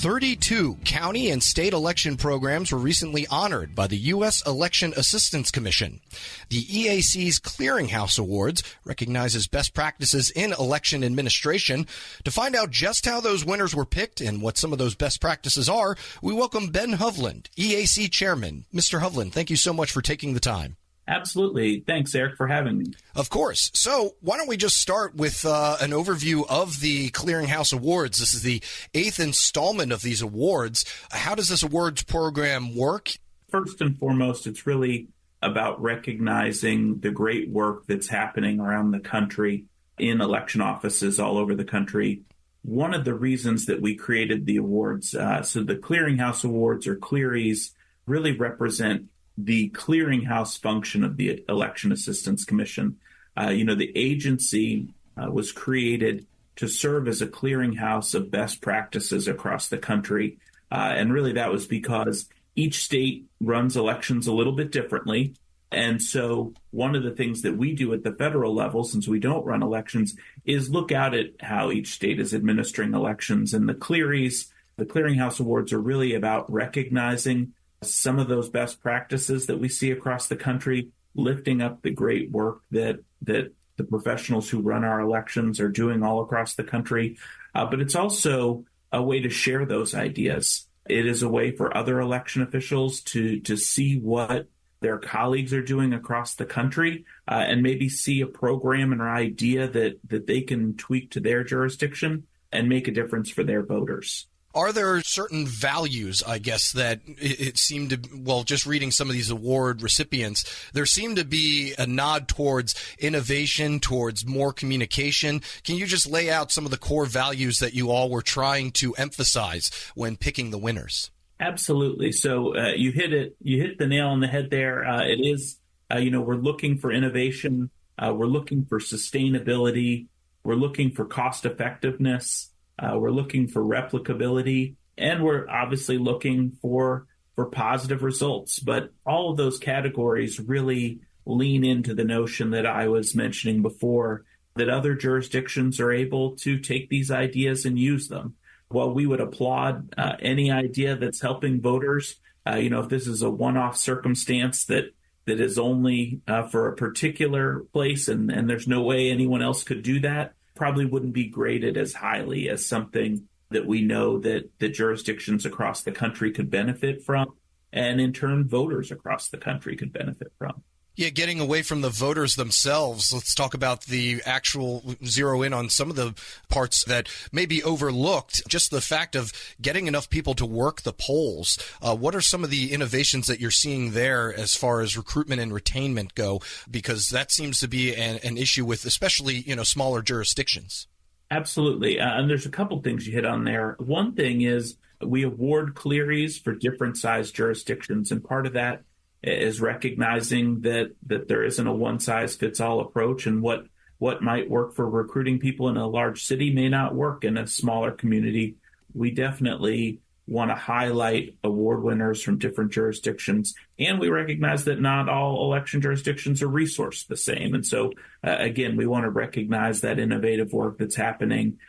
32 county and state election programs were recently honored by the U.S. Election Assistance Commission. The EAC's Clearinghouse Awards recognizes best practices in election administration. To find out just how those winners were picked and what some of those best practices are, we welcome Ben Hovland, EAC Chairman. Mr. Hovland, thank you so much for taking the time. Absolutely. Thanks, Eric, for having me. Of course. So why don't we just start with an overview of the Clearinghouse Awards. This is the 8th installment of these awards. How does this awards program work? First and foremost, it's really about recognizing the great work that's happening around the country in election offices all over the country. One of the reasons that we created the awards, so the Clearinghouse Awards, or Clearies, really represent the clearinghouse function of the Election Assistance Commission. The agency was created to serve as a clearinghouse of best practices across the country. And really that was because each state runs elections a little bit differently. And so one of the things that we do at the federal level, since we don't run elections, is look out at how each state is administering elections. And the Clearinghouse Awards, are really about recognizing some of those best practices that we see across the country, lifting up the great work that the professionals who run our elections are doing all across the country. But it's also a way to share those ideas. It is a way for other election officials to see what their colleagues are doing across the country, and maybe see a program and an idea that they can tweak to their jurisdiction and make a difference for their voters. Are there certain values, I guess, that it seemed to, well, just reading some of these award recipients, there seemed to be a nod towards innovation, towards more communication. Can you just lay out some of the core values that you all were trying to emphasize when picking the winners? Absolutely. So you hit the nail on the head there. It is, we're looking for innovation. We're looking for sustainability. We're looking for cost effectiveness. We're looking for replicability, and we're obviously looking for positive results. But all of those categories really lean into the notion that I was mentioning before, that other jurisdictions are able to take these ideas and use them. While we would applaud any idea that's helping voters, if this is a one-off circumstance that is only for a particular place and there's no way anyone else could do that, probably wouldn't be graded as highly as something that we know that the jurisdictions across the country could benefit from, and in turn, voters across the country could benefit from. Yeah, getting away from the voters themselves, let's talk about the actual zero in on some of the parts that may be overlooked. Just the fact of getting enough people to work the polls. What are some of the innovations that you're seeing there as far as recruitment and retainment go? Because that seems to be an issue with especially, smaller jurisdictions. Absolutely. And there's a couple things you hit on there. One thing is we award clearies for different size jurisdictions. And part of that is recognizing that there isn't a one-size-fits-all approach, and what might work for recruiting people in a large city may not work in a smaller community. We definitely want to highlight award winners from different jurisdictions, and we recognize that not all election jurisdictions are resourced the same. And so, again, we want to recognize that innovative work that's happening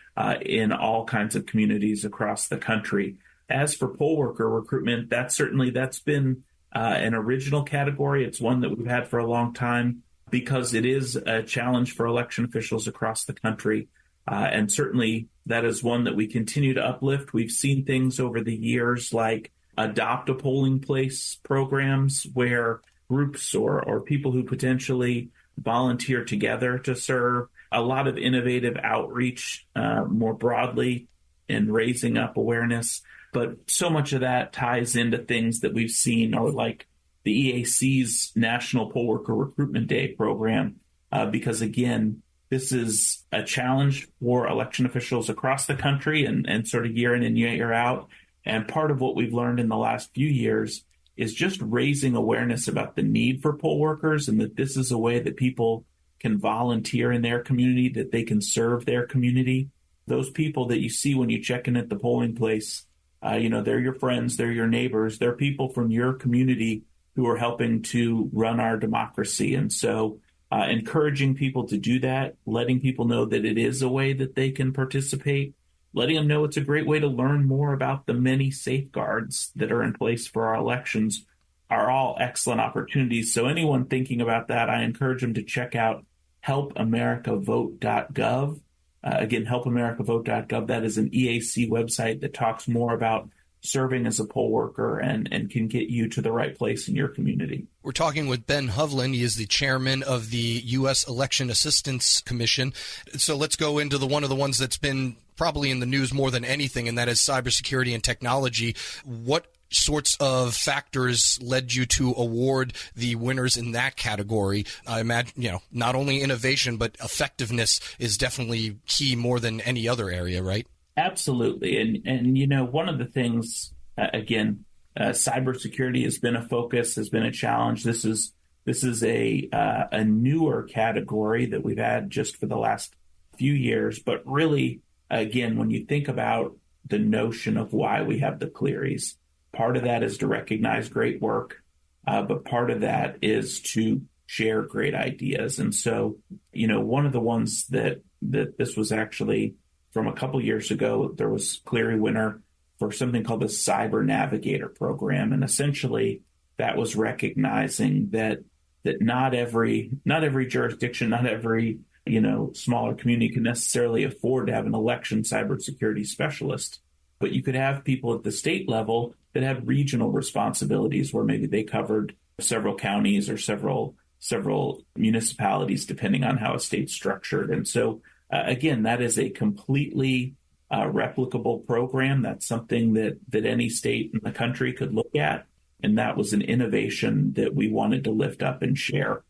in all kinds of communities across the country. As for poll worker recruitment, that's been an original category. It's one that we've had for a long time because it is a challenge for election officials across the country. And certainly that is one that we continue to uplift. We've seen things over the years like adopt a polling place programs where groups or people who potentially volunteer together to serve, a lot of innovative outreach more broadly in raising up awareness. But so much of that ties into things that we've seen, or like the EAC's National Poll Worker Recruitment Day program, because, again, this is a challenge for election officials across the country and sort of year in and year out. And part of what we've learned in the last few years is just raising awareness about the need for poll workers, and that this is a way that people can volunteer in their community, that they can serve their community. Those people that you see when you check in at the polling place, they're your friends, they're your neighbors, they're people from your community who are helping to run our democracy. And so encouraging people to do that, letting people know that it is a way that they can participate letting them know it's a great way to learn more about the many safeguards that are in place for our elections are all excellent opportunities. So anyone thinking about that, I encourage them to check out helpamericavote.gov. Again, helpamericavote.gov. That is an EAC website that talks more about serving as a poll worker and can get you to the right place in your community. We're talking with Ben Hovland. He is the chairman of the U.S. Election Assistance Commission. So let's go into one of the ones that's been probably in the news more than anything, and that is cybersecurity and technology. What sorts of factors led you to award the winners in that category? I imagine, not only innovation, but effectiveness is definitely key more than any other area, right? Absolutely. And one of the things, cybersecurity has been a focus, has been a challenge. This is a newer category that we've had just for the last few years. But really, again, when you think about the notion of why we have the Clearys, part of that is to recognize great work, but part of that is to share great ideas. And so, one of the ones that this was actually from a couple years ago, there was Cleary winner for something called the Cyber Navigator program. And essentially that was recognizing that not every jurisdiction, not every, smaller community can necessarily afford to have an election cybersecurity specialist. But you could have people at the state level that have regional responsibilities where maybe they covered several counties or several municipalities, depending on how a state's structured. And so again, that is a completely replicable program. That's something that any state in the country could look at. And that was an innovation that we wanted to lift up and share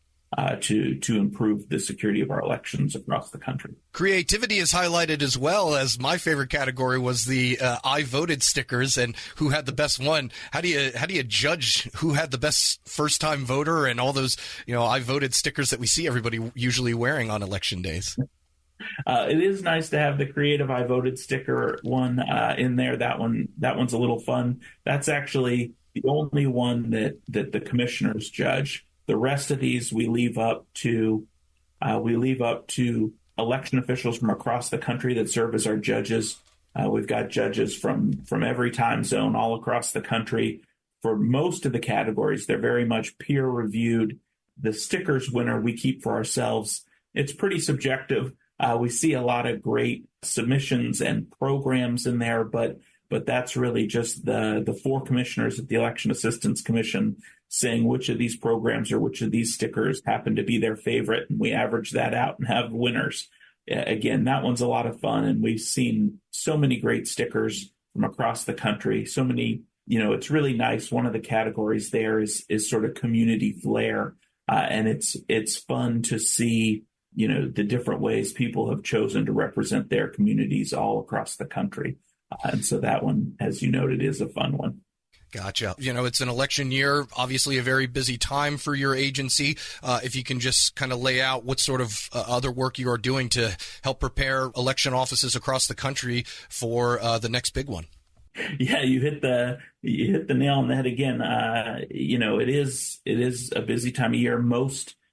to improve the security of our elections across the country. Creativity is highlighted as well, as my favorite category was the I voted stickers and who had the best one. How do you judge who had the best first time voter and all those I voted stickers that we see everybody usually wearing on election days? It is nice to have the creative I voted sticker one in there. That one's a little fun. That's actually the only one that the commissioners judge. The rest of these we leave up to election officials from across the country that serve as our judges. We've got judges from every time zone all across the country. For most of the categories, they're very much peer reviewed. The stickers winner we keep for ourselves. It's pretty subjective. We see a lot of great submissions and programs in there, but that's really just the four commissioners at the Election Assistance Commission saying which of these programs or which of these stickers happen to be their favorite, and we average that out and have winners. Again, that one's a lot of fun, and we've seen so many great stickers from across the country. So many, it's really nice. One of the categories there is sort of community flair, and it's fun to see the different ways people have chosen to represent their communities all across the country. And so that one, as you noted, is a fun one. Gotcha. It's an election year, obviously a very busy time for your agency. If you can just kind of lay out what sort of other work you are doing to help prepare election offices across the country for the next big one. Yeah, you hit the nail on the head again. It is a busy time of year.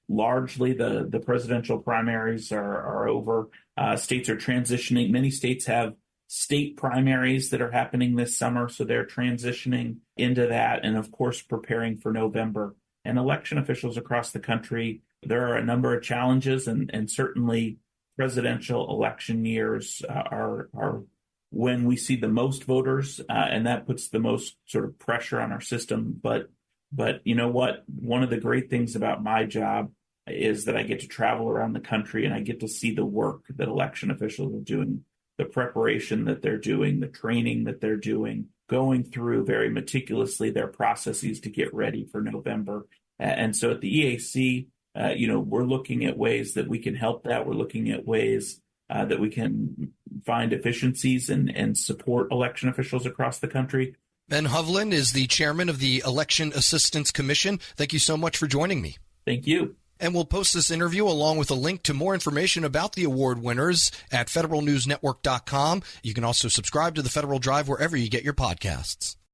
Largely the presidential primaries are over. States are transitioning. Many states have state primaries that are happening this summer, so they're transitioning into that and, of course, preparing for November. And election officials across the country, there are a number of challenges, and certainly presidential election years are when we see the most voters, and that puts the most sort of pressure on our system. But you know what? One of the great things about my job is that I get to travel around the country and I get to see the work that election officials are doing, the preparation that they're doing, the training that they're doing, going through very meticulously their processes to get ready for November. And so at the EAC, we're looking at ways that we can help that. We're looking at ways that we can find efficiencies and support election officials across the country. Ben Hovland is the chairman of the Election Assistance Commission. Thank you so much for joining me. Thank you. And we'll post this interview along with a link to more information about the award winners at federalnewsnetwork.com. You can also subscribe to the Federal Drive wherever you get your podcasts.